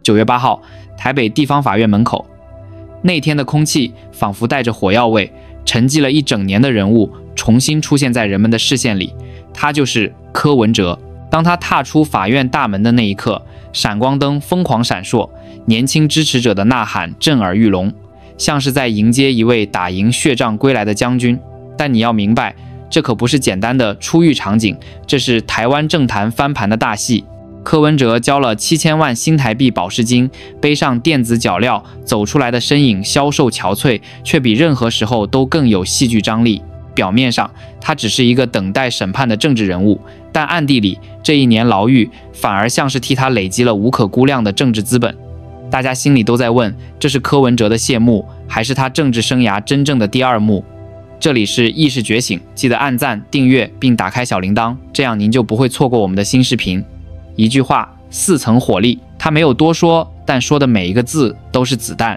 9月8号，台北地方法院门口，那天的空气仿佛带着火药味，沉寂了一整年的人物重新出现在人们的视线里，他就是柯文哲。当他踏出法院大门的那一刻，闪光灯疯狂闪烁，年轻支持者的呐喊震耳欲聋，像是在迎接一位打赢血仗归来的将军。但你要明白，这可不是简单的出狱场景，这是台湾政坛翻盘的大戏。柯文哲交了7000万新台币保释金，背上电子脚镣走出来的身影消瘦憔悴，却比任何时候都更有戏剧张力。表面上他只是一个等待审判的政治人物，但暗地里这1年牢狱反而像是替他累积了无可估量的政治资本。大家心里都在问，这是柯文哲的谢幕，还是他政治生涯真正的第2幕？这里是意识觉醒，记得按赞、订阅并打开小铃铛，这样您就不会错过我们的新视频。一句话，4层火力，他没有多说，但说的每一个字都是子弹。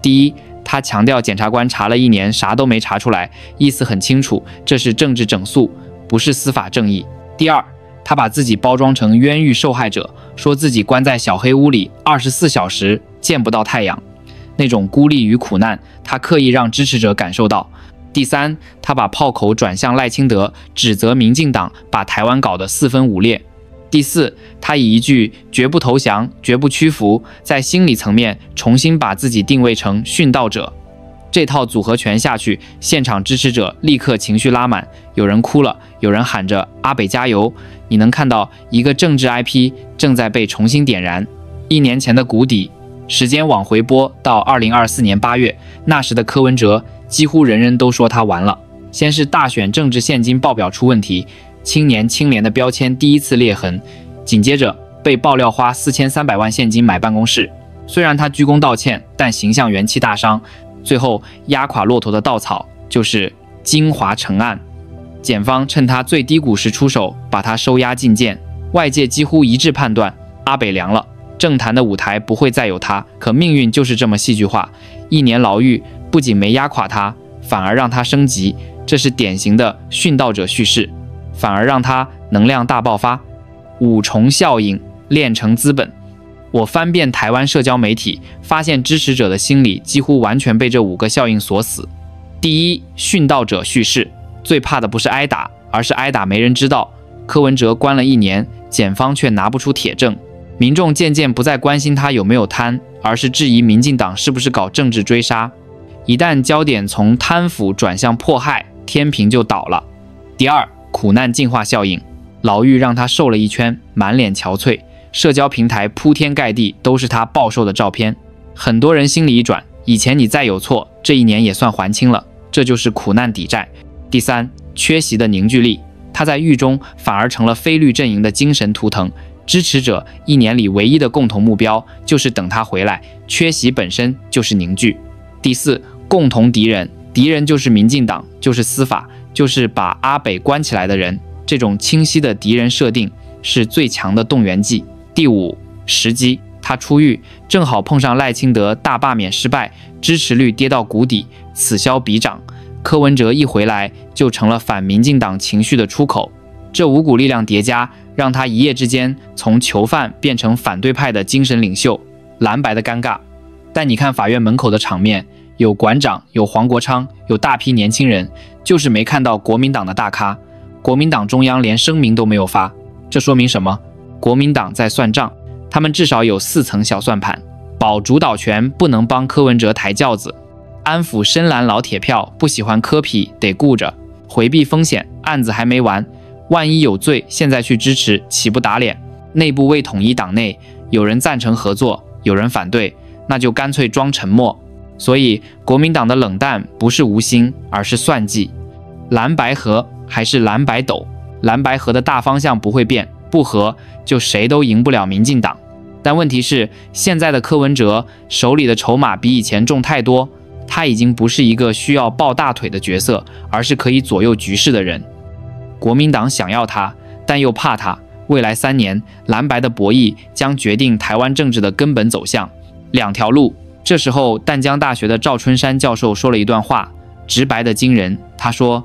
第一，他强调检察官查了1年啥都没查出来，意思很清楚，这是政治整肃，不是司法正义。第二，他把自己包装成冤狱受害者，说自己关在小黑屋里24小时见不到太阳，那种孤立与苦难，他刻意让支持者感受到。第三，他把炮口转向赖清德，指责民进党把台湾搞得4分5裂。第四，他以一句绝不投降、绝不屈服，在心理层面重新把自己定位成殉道者。这套组合拳下去，现场支持者立刻情绪拉满，有人哭了，有人喊着阿北加油。你能看到一个政治 IP 正在被重新点燃。1年前的谷底，时间往回拨到2024年8月，那时的柯文哲几乎人人都说他完了。先是大选政治现金报表出问题，青年清廉的标签第一次裂痕，紧接着被爆料花4300万现金买办公室。虽然他鞠躬道歉，但形象元气大伤。最后压垮骆驼的稻草就是金华城案，检方趁他最低谷时出手，把他收押禁见。外界几乎一致判断阿北凉了，政坛的舞台不会再有他。可命运就是这么戏剧化，1年牢狱不仅没压垮他，反而让他升级。这是典型的殉道者叙事，反而让他能量大爆发。5重效应炼成资本。我翻遍台湾社交媒体，发现支持者的心理几乎完全被这5个效应锁死。第一，殉道者叙事，最怕的不是挨打，而是挨打没人知道。柯文哲关了1年，检方却拿不出铁证，民众渐渐不再关心他有没有贪，而是质疑民进党是不是搞政治追杀。一旦焦点从贪腐转向迫害，天平就倒了。第二，苦难进化效应，牢狱让他瘦了1圈，满脸憔悴，社交平台铺天盖地都是他暴瘦的照片。很多人心里一转，以前你再有错，这1年也算还清了，这就是苦难抵债。第三，缺席的凝聚力，他在狱中反而成了非绿阵营的精神图腾，支持者1年里唯一的共同目标就是等他回来，缺席本身就是凝聚。第四，共同敌人，敌人就是民进党，就是司法，就是把阿北关起来的人。这种清晰的敌人设定是最强的动员剂。第五，时机，他出狱正好碰上赖清德大罢免失败，支持率跌到谷底，此消彼长。柯文哲一回来就成了反民进党情绪的出口，这5股力量叠加，让他一夜之间从囚犯变成反对派的精神领袖。蓝白的尴尬，但你看法院门口的场面，有馆长，有黄国昌，有大批年轻人，就是没看到国民党的大咖。国民党中央连声明都没有发，这说明什么？国民党在算账，他们至少有4层小算盘，保主导权不能帮柯文哲抬轿子，安抚深蓝老铁票不喜欢柯皮得顾着，回避风险，案子还没完，万一有罪现在去支持岂不打脸？内部未统一，党内有人赞成合作，有人反对，那就干脆装沉默。所以国民党的冷淡不是无心，而是算计。蓝白合还是蓝白斗，蓝白合的大方向不会变，不合就谁都赢不了民进党。但问题是，现在的柯文哲手里的筹码比以前重太多，他已经不是一个需要抱大腿的角色，而是可以左右局势的人。国民党想要他，但又怕他。未来3年，蓝白的博弈将决定台湾政治的根本走向。2条路。这时候，淡江大学的赵春山教授说了一段话，直白的惊人。他说，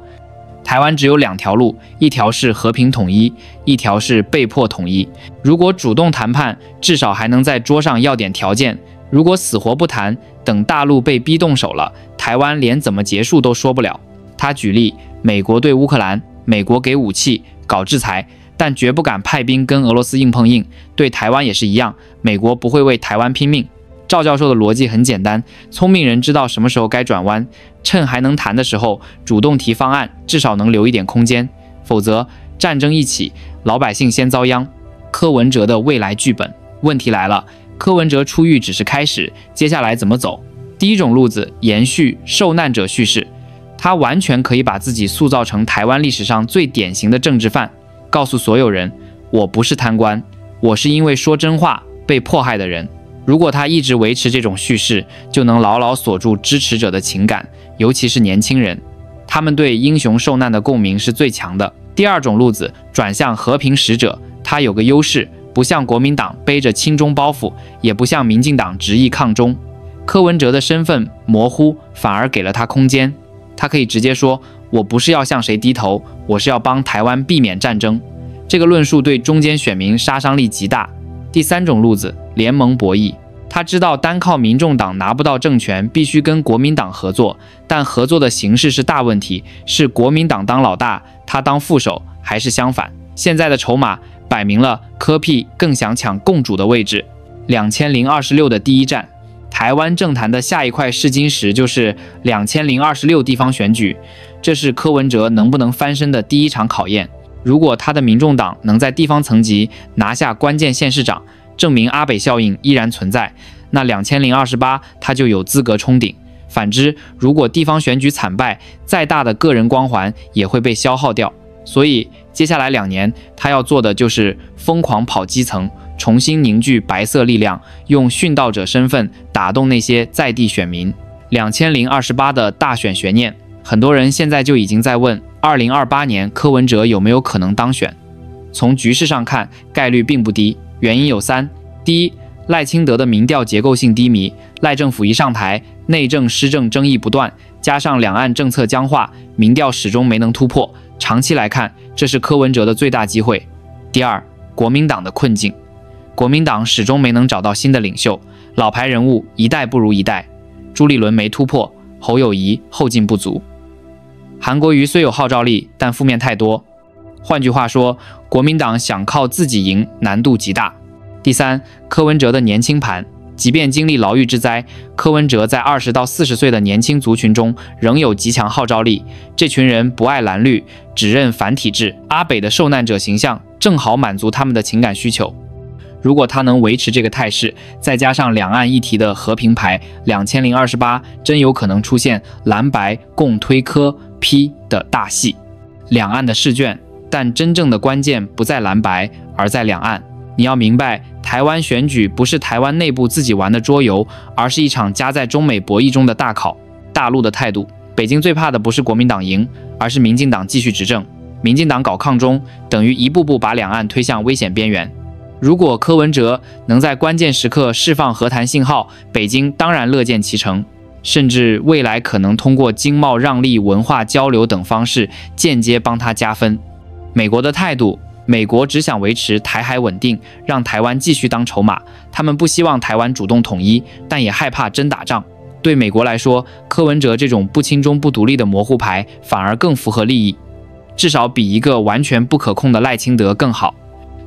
台湾只有2条路，一条是和平统一，一条是被迫统一。如果主动谈判，至少还能在桌上要点条件；如果死活不谈，等大陆被逼动手了，台湾连怎么结束都说不了。他举例，美国对乌克兰，美国给武器，搞制裁，但绝不敢派兵跟俄罗斯硬碰硬。对台湾也是一样，美国不会为台湾拼命。赵教授的逻辑很简单，聪明人知道什么时候该转弯，趁还能谈的时候主动提方案，至少能留一点空间，否则战争一起，老百姓先遭殃。柯文哲的未来剧本，问题来了，柯文哲出狱只是开始，接下来怎么走？第一种路子，延续受难者叙事，他完全可以把自己塑造成台湾历史上最典型的政治犯，告诉所有人，我不是贪官，我是因为说真话被迫害的人。如果他一直维持这种叙事，就能牢牢锁住支持者的情感，尤其是年轻人，他们对英雄受难的共鸣是最强的。第二种路子，转向和平使者，他有个优势，不像国民党背着亲中包袱，也不像民进党执意抗中。柯文哲的身份模糊，反而给了他空间，他可以直接说，我不是要向谁低头，我是要帮台湾避免战争。这个论述对中间选民杀伤力极大。第三种路子，联盟博弈，他知道单靠民众党拿不到政权，必须跟国民党合作，但合作的形式是大问题，是国民党当老大，他当副手，还是相反？现在的筹码摆明了，柯 P 更想抢共主的位置。2026的第一站，台湾政坛的下一块试金石就是2026地方选举，这是柯文哲能不能翻身的第一场考验。如果他的民众党能在地方层级拿下关键县市长，证明阿北效应依然存在，那2028他就有资格冲顶。反之，如果地方选举惨败，再大的个人光环也会被消耗掉。所以接下来2年，他要做的就是疯狂跑基层，重新凝聚白色力量，用殉道者身份打动那些在地选民。2028的大选悬念，很多人现在就已经在问，2028年柯文哲有没有可能当选？从局势上看，概率并不低，原因有3：第一，赖清德的民调结构性低迷，赖政府一上台，内政施政争议不断，加上两岸政策僵化，民调始终没能突破。长期来看，这是柯文哲的最大机会。第二，国民党的困境，国民党始终没能找到新的领袖，老牌人物一代不如一代，朱立伦没突破，侯友宜后劲不足。韩国瑜虽有号召力，但负面太多。换句话说，国民党想靠自己赢难度极大。第三，柯文哲的年轻盘，即便经历牢狱之灾，柯文哲在20到40岁的年轻族群中仍有极强号召力。这群人不爱蓝绿，只认反体制，阿北的受难者形象正好满足他们的情感需求。如果他能维持这个态势，再加上两岸议题的和平牌，2028真有可能出现蓝白共推柯 P 的大戏。两岸的试卷，但真正的关键不在蓝白，而在两岸。你要明白，台湾选举不是台湾内部自己玩的桌游，而是一场夹在中美博弈中的大考。大陆的态度，北京最怕的不是国民党赢，而是民进党继续执政。民进党搞抗中，等于一步步把两岸推向危险边缘。如果柯文哲能在关键时刻释放和谈信号，北京当然乐见其成，甚至未来可能通过经贸让利、文化交流等方式间接帮他加分。美国的态度，美国只想维持台海稳定，让台湾继续当筹码，他们不希望台湾主动统一，但也害怕真打仗。对美国来说，柯文哲这种不亲中不独立的模糊牌反而更符合利益，至少比一个完全不可控的赖清德更好。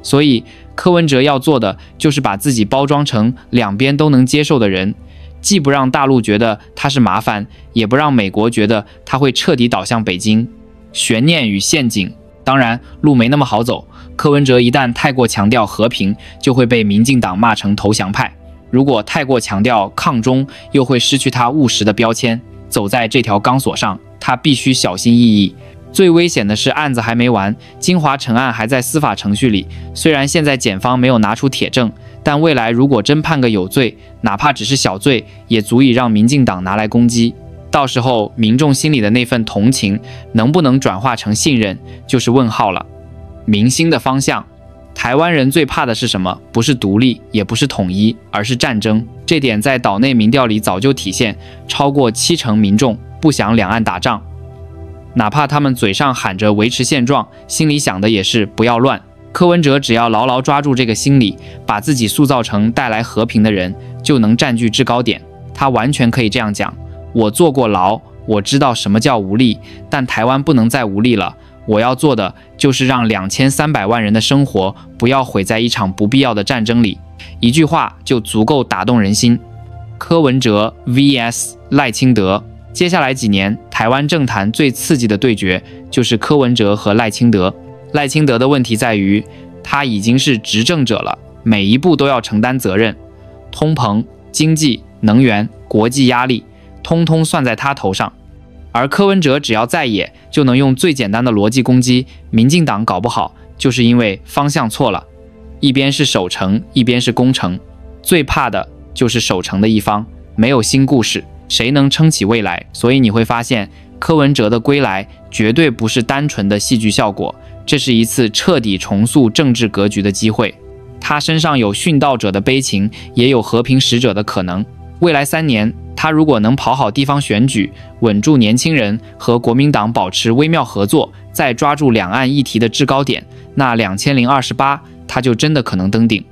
所以柯文哲要做的就是把自己包装成两边都能接受的人，既不让大陆觉得他是麻烦，也不让美国觉得他会彻底倒向北京。悬念与陷阱，当然路没那么好走，柯文哲一旦太过强调和平，就会被民进党骂成投降派；如果太过强调抗中，又会失去他务实的标签。走在这条钢索上，他必须小心翼翼。最危险的是案子还没完，金华城案还在司法程序里，虽然现在检方没有拿出铁证，但未来如果真判个有罪，哪怕只是小罪，也足以让民进党拿来攻击。到时候民众心里的那份同情能不能转化成信任，就是问号了。民心的方向，台湾人最怕的是什么？不是独立，也不是统一，而是战争。这点在岛内民调里早就体现，超过70%民众不想两岸打仗。哪怕他们嘴上喊着维持现状，心里想的也是不要乱。柯文哲只要牢牢抓住这个心理，把自己塑造成带来和平的人，就能占据制高点。他完全可以这样讲：我坐过牢，我知道什么叫无力，但台湾不能再无力了。我要做的就是让2300万人的生活不要毁在一场不必要的战争里。一句话就足够打动人心。柯文哲 vs 赖清德。接下来几年，台湾政坛最刺激的对决就是柯文哲和赖清德。赖清德的问题在于，他已经是执政者了，每一步都要承担责任，通膨、经济、能源、国际压力，通通算在他头上。而柯文哲只要在野，就能用最简单的逻辑攻击民进党搞不好，就是因为方向错了，一边是守成，一边是攻城，最怕的就是守成的一方，没有新故事，谁能撑起未来？所以你会发现，柯文哲的归来绝对不是单纯的戏剧效果，这是一次彻底重塑政治格局的机会。他身上有殉道者的悲情，也有和平使者的可能。未来3年，他如果能跑好地方选举，稳住年轻人，和国民党保持微妙合作，再抓住两岸议题的制高点，那2028他就真的可能登顶。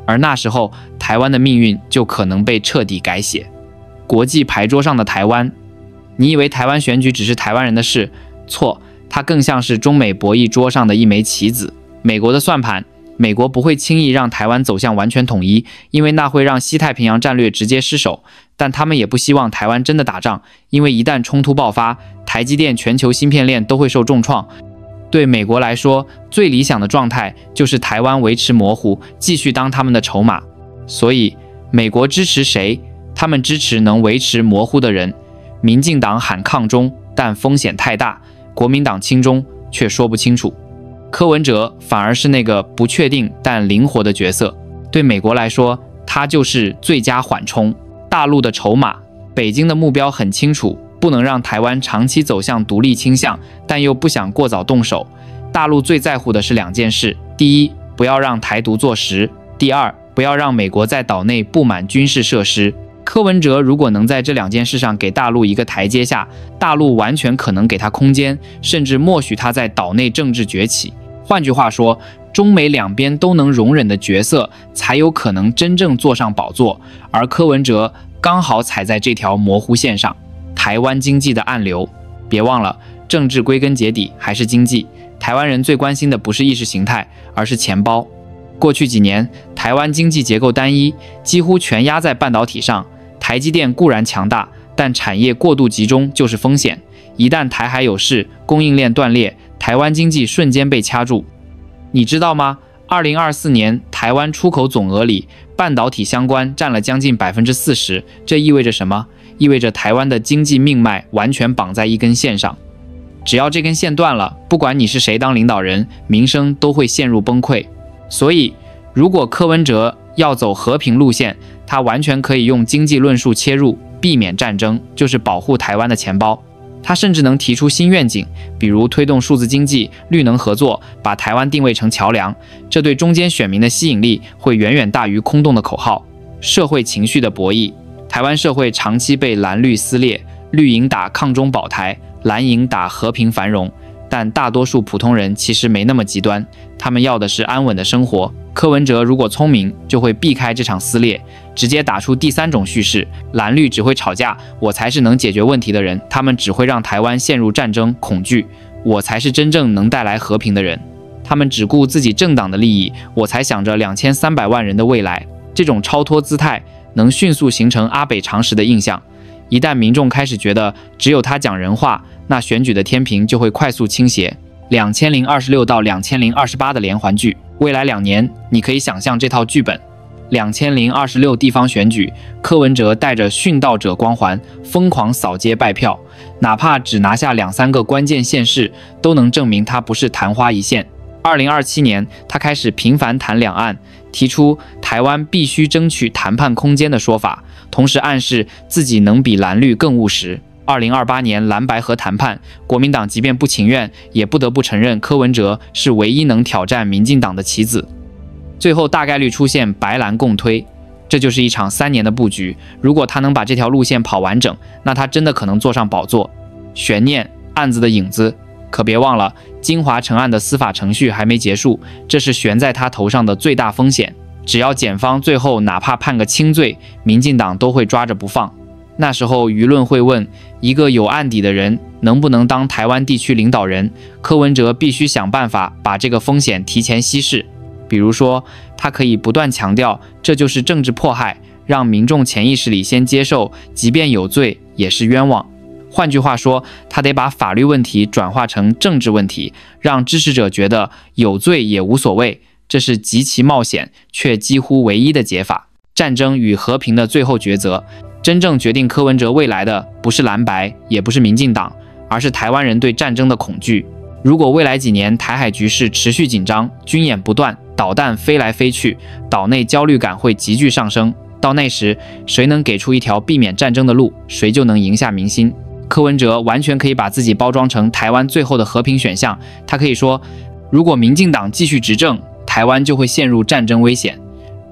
而那时候，台湾的命运就可能被彻底改写。国际牌桌上的台湾，你以为台湾选举只是台湾人的事？错，它更像是中美博弈桌上的一枚棋子。美国的算盘，美国不会轻易让台湾走向完全统一，因为那会让西太平洋战略直接失守。但他们也不希望台湾真的打仗，因为一旦冲突爆发，台积电全球芯片链都会受重创。对美国来说，最理想的状态就是台湾维持模糊，继续当他们的筹码。所以，美国支持谁？他们支持能维持模糊的人。民进党喊抗中，但风险太大；国民党亲中，却说不清楚。柯文哲反而是那个不确定但灵活的角色。对美国来说，他就是最佳缓冲。大陆的筹码，北京的目标很清楚，不能让台湾长期走向独立倾向，但又不想过早动手。大陆最在乎的是2件事：第一，不要让台独坐实；第二，不要让美国在岛内布满军事设施。柯文哲如果能在这2件事上给大陆一个台阶下，大陆完全可能给他空间，甚至默许他在岛内政治崛起。换句话说，中美两边都能容忍的角色，才有可能真正坐上宝座。而柯文哲刚好踩在这条模糊线上。台湾经济的暗流，别忘了，政治归根结底还是经济。台湾人最关心的不是意识形态，而是钱包。过去几年，台湾经济结构单一，几乎全压在半导体上。台积电固然强大，但产业过度集中就是风险。一旦台海有事，供应链断裂，台湾经济瞬间被掐住。你知道吗？2024年台湾出口总额里，半导体相关占了将近40%。这意味着什么？意味着台湾的经济命脉完全绑在一根线上。只要这根线断了，不管你是谁当领导人，民生都会陷入崩溃。所以，如果柯文哲要走和平路线，他完全可以用经济论述切入，避免战争，就是保护台湾的钱包。他甚至能提出新愿景，比如推动数字经济、绿能合作，把台湾定位成桥梁。这对中间选民的吸引力会远远大于空洞的口号。社会情绪的博弈，台湾社会长期被蓝绿撕裂，绿营打抗中保台，蓝营打和平繁荣。但大多数普通人其实没那么极端，他们要的是安稳的生活。柯文哲如果聪明，就会避开这场撕裂，直接打出第3种叙事：蓝绿只会吵架，我才是能解决问题的人，他们只会让台湾陷入战争恐惧，我才是真正能带来和平的人，他们只顾自己政党的利益，我才想着2300万人的未来。这种超脱姿态能迅速形成阿北常识的印象。一旦民众开始觉得只有他讲人话，那选举的天平就会快速倾斜。2026到2028的连环剧，未来2年你可以想象这套剧本。2026地方选举，柯文哲带着殉道者光环疯狂扫街拜票，哪怕只拿下2-3个关键县市，都能证明他不是昙花一现。2027年，他开始频繁谈两岸，提出台湾必须争取谈判空间的说法，同时暗示自己能比蓝绿更务实。2028年蓝白合谈判，国民党即便不情愿，也不得不承认柯文哲是唯一能挑战民进党的棋子。最后大概率出现白蓝共推，这就是一场3年的布局。如果他能把这条路线跑完整，那他真的可能坐上宝座。悬念、案子的影子。可别忘了，金华城案的司法程序还没结束，这是悬在他头上的最大风险。只要检方最后哪怕判个轻罪，民进党都会抓着不放。那时候舆论会问，一个有案底的人能不能当台湾地区领导人？柯文哲必须想办法把这个风险提前稀释。比如说，他可以不断强调这就是政治迫害，让民众潜意识里先接受，即便有罪也是冤枉。换句话说，他得把法律问题转化成政治问题，让支持者觉得有罪也无所谓。这是极其冒险却几乎唯一的解法。战争与和平的最后抉择，真正决定柯文哲未来的不是蓝白，也不是民进党，而是台湾人对战争的恐惧。如果未来几年台海局势持续紧张，军演不断，导弹飞来飞去，岛内焦虑感会急剧上升。到那时，谁能给出一条避免战争的路，谁就能赢下民心。柯文哲完全可以把自己包装成台湾最后的和平选项。他可以说，如果民进党继续执政，台湾就会陷入战争危险；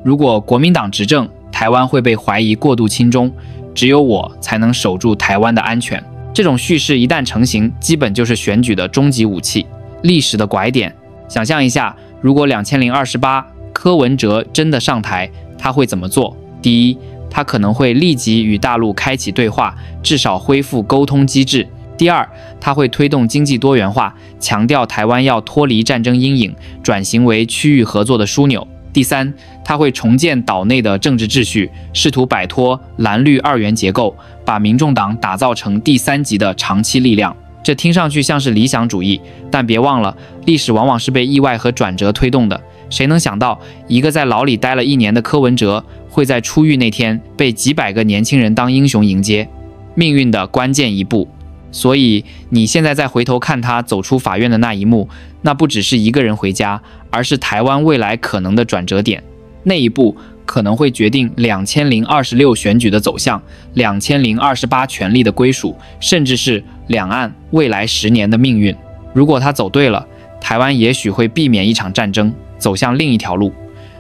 如果国民党执政，台湾会被怀疑过度亲中，只有我才能守住台湾的安全。这种叙事一旦成型，基本就是选举的终极武器。历史的拐点，想象一下，如果2028柯文哲真的上台，他会怎么做？第一，他可能会立即与大陆开启对话，至少恢复沟通机制。第二，他会推动经济多元化，强调台湾要脱离战争阴影，转型为区域合作的枢纽。第三，他会重建岛内的政治秩序，试图摆脱蓝绿二元结构，把民众党打造成第三级的长期力量。这听上去像是理想主义，但别忘了，历史往往是被意外和转折推动的。谁能想到，一个在牢里待了1年的柯文哲，会在出狱那天被几百个年轻人当英雄迎接？命运的关键一步。所以你现在再回头看他走出法院的那一幕，那不只是一个人回家，而是台湾未来可能的转折点。那一步可能会决定2026选举的走向，2028权力的归属，甚至是两岸未来10年的命运。如果他走对了，台湾也许会避免一场战争，走向另一条路；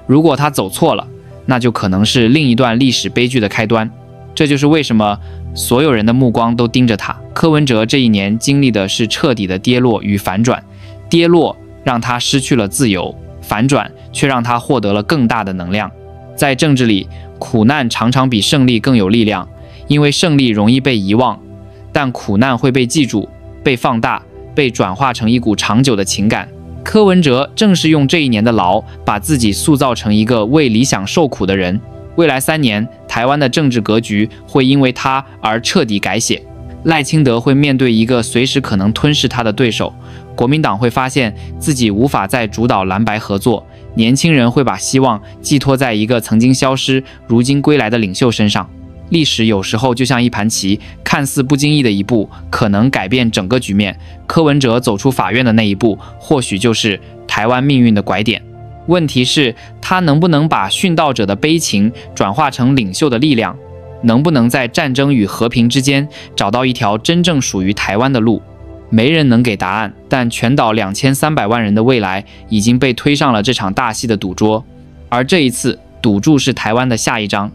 如果他走错了，那就可能是另一段历史悲剧的开端。这就是为什么所有人的目光都盯着他。柯文哲这1年经历的是彻底的跌落与反转，跌落让他失去了自由，反转却让他获得了更大的能量。在政治里，苦难常常比胜利更有力量，因为胜利容易被遗忘，但苦难会被记住、被放大、被转化成一股长久的情感。柯文哲正是用这1年的牢，把自己塑造成一个为理想受苦的人。未来3年，台湾的政治格局会因为他而彻底改写。赖清德会面对一个随时可能吞噬他的对手，国民党会发现自己无法再主导蓝白合作，年轻人会把希望寄托在一个曾经消失、如今归来的领袖身上。历史有时候就像一盘棋，看似不经意的一步，可能改变整个局面。柯文哲走出法院的那一步，或许就是台湾命运的拐点。问题是，他能不能把殉道者的悲情转化成领袖的力量？能不能在战争与和平之间找到一条真正属于台湾的路？没人能给答案，但全岛2300万人的未来已经被推上了这场大戏的赌桌。而这一次，赌注是台湾的下一章。